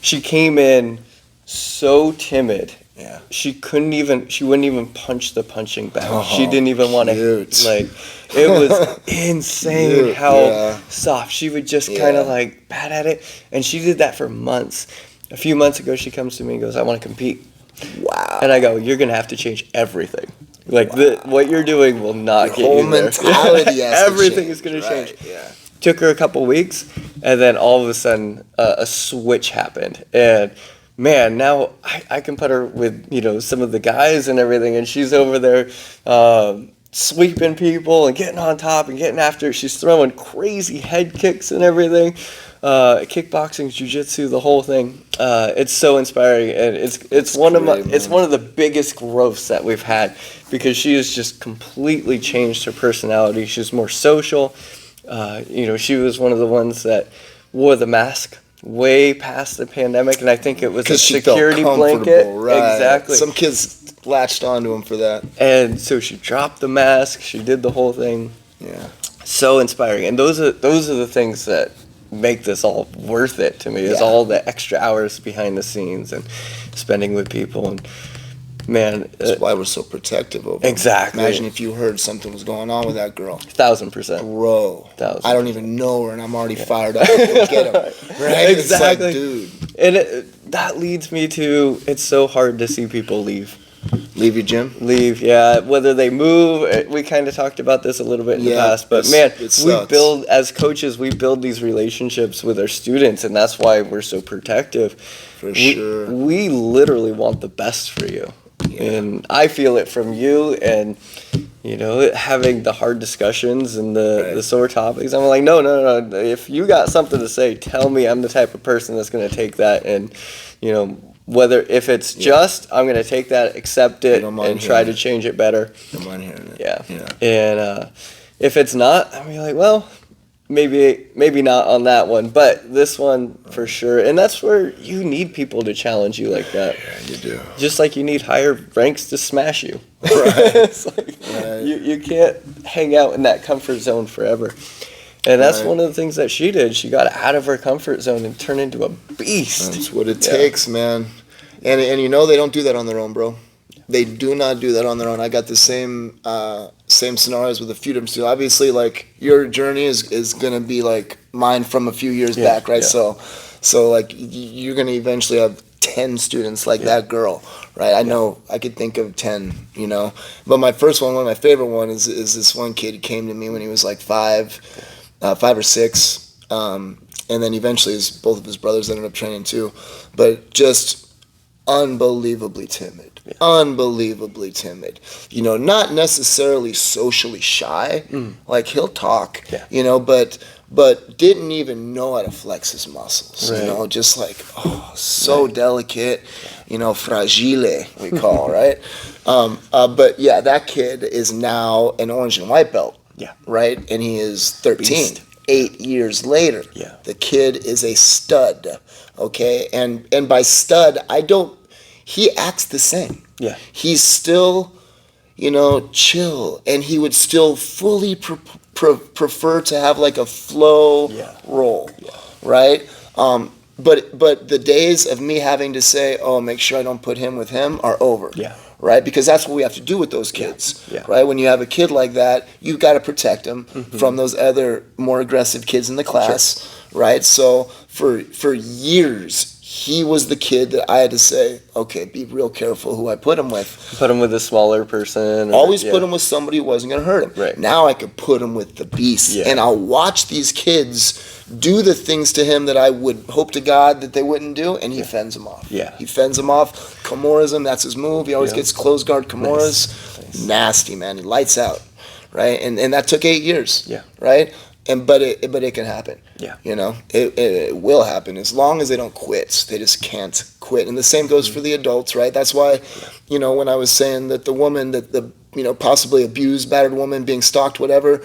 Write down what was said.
she came in so timid. Yeah. She wouldn't even punch the punching bag. Oh, She didn't even want to, cute. like, it was insane Cute, how yeah. soft. She would just kind of like bat at it. And she did that for months. A few months ago, she comes to me and goes, I want to compete. Wow. And I go, you're going to have to change everything. Like, what you're doing will not get whole you there. mentality has to Everything change, is going to right, change. yeah. Took her a couple weeks, and then all of a sudden, a switch happened. And man, now I can put her with, some of the guys and everything, and she's over there sweeping people and getting on top and getting after it. She's throwing crazy head kicks and everything. Kickboxing, Jiu Jitsu, the whole thing. It's so inspiring, and it's one of the biggest growths that we've had, because she has just completely changed her personality. She's more social. She was one of the ones that wore the mask way past the pandemic, and I think it was a security blanket. Right. Exactly. Some kids latched onto him for that. And so she dropped the mask. She did the whole thing. Yeah. So inspiring, and those are the things that make this all worth it to me. Is all the extra hours behind the scenes and spending with people, and man, that's why we're so protective over exactly. Imagine if you heard something was going on with that girl. 1,000%. Bro, 1,000%. I don't even know her, and I'm already fired up to get him. Right? Exactly. It's like, dude. And that leads me to, it's so hard to see people leave. Leave your gym? Leave, yeah. Whether they move, we kind of talked about this a little bit in the past, but man, as coaches, we build these relationships with our students, and that's why we're so protective. For sure. We literally want the best for you. Yeah. And I feel it from you, and having the hard discussions and the sore topics. I'm like, no. If you got something to say, tell me. I'm the type of person that's going to take that, and if it's just, I'm going to take that, accept it, and try to change it better. Don't mind hearing it. Yeah. And if it's not, I'm like, well, maybe not on that one, but this one for sure. And that's where you need people to challenge you like that. Yeah, you do. Just like you need higher ranks to smash you. Right. It's like, you can't hang out in that comfort zone forever. And that's one of the things that she did. She got out of her comfort zone and turned into a beast. That's what it takes, man. And they don't do that on their own, bro. They do not do that on their own. I got the same scenarios with a few different students. Obviously, like, your journey is gonna be like mine from a few years back, right? Yeah. So like, you're gonna eventually have 10 students like that girl, right? I know I could think of 10, But my first one of my favorite one is this one kid who came to me when he was like 5 or 6, and then eventually both of his brothers ended up training too, but just unbelievably timid. Unbelievably timid. Not necessarily socially shy. Like, he'll talk, but didn't even know how to flex his muscles. Right. Just like, so delicate, fragile, we call, right? But yeah, that kid is now an orange and white belt. Yeah. Right? And he is 13. Beast. 8 years later. Yeah. The kid is a stud. Okay? And by stud, he acts the same. Yeah. He's still, chill, and he would still fully prefer to have like a flow roll. Yeah. Right? But the days of me having to say, make sure I don't put him with him are over. Yeah. Right? Because that's what we have to do with those kids. Yeah. Right? When you have a kid like that, you've got to protect him from those other more aggressive kids in the class. Sure. Right? So for years, he was the kid that I had to say, okay, be real careful who I put him with. Put him with a smaller person. Always put him with somebody who wasn't going to hurt him. Right. Now I could put him with the beast. Yeah. And I'll watch these kids do the things to him that I would hope to God that they wouldn't do, and he fends them off. Yeah. He fends them off. Kimuras him, that's his move. He always gets closed guard Kimuras. Nice. Nasty, man. He lights out. Right? And that took 8 years. Yeah. Right? But it can happen. Yeah. It will happen as long as they don't quit. They just can't quit. And the same goes for the adults, right? That's why, when I was saying that the woman, that the possibly abused, battered woman being stalked, whatever,